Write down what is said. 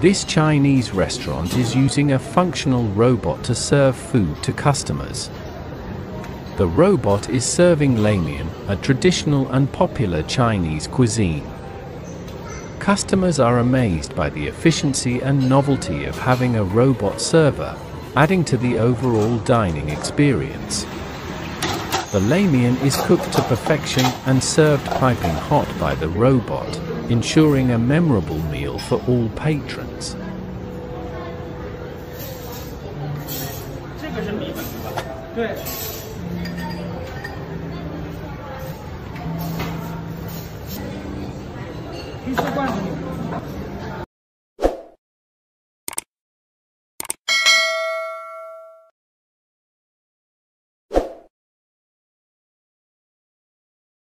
This Chinese restaurant is using a functional robot to serve food to customers. The robot is serving ramen, a traditional and popular Chinese cuisine. Customers are amazed by the efficiency and novelty of having a robot server, adding to the overall dining experience. The ramen is cooked to perfection and served piping hot by the robot, ensuring a memorable meal for all patrons.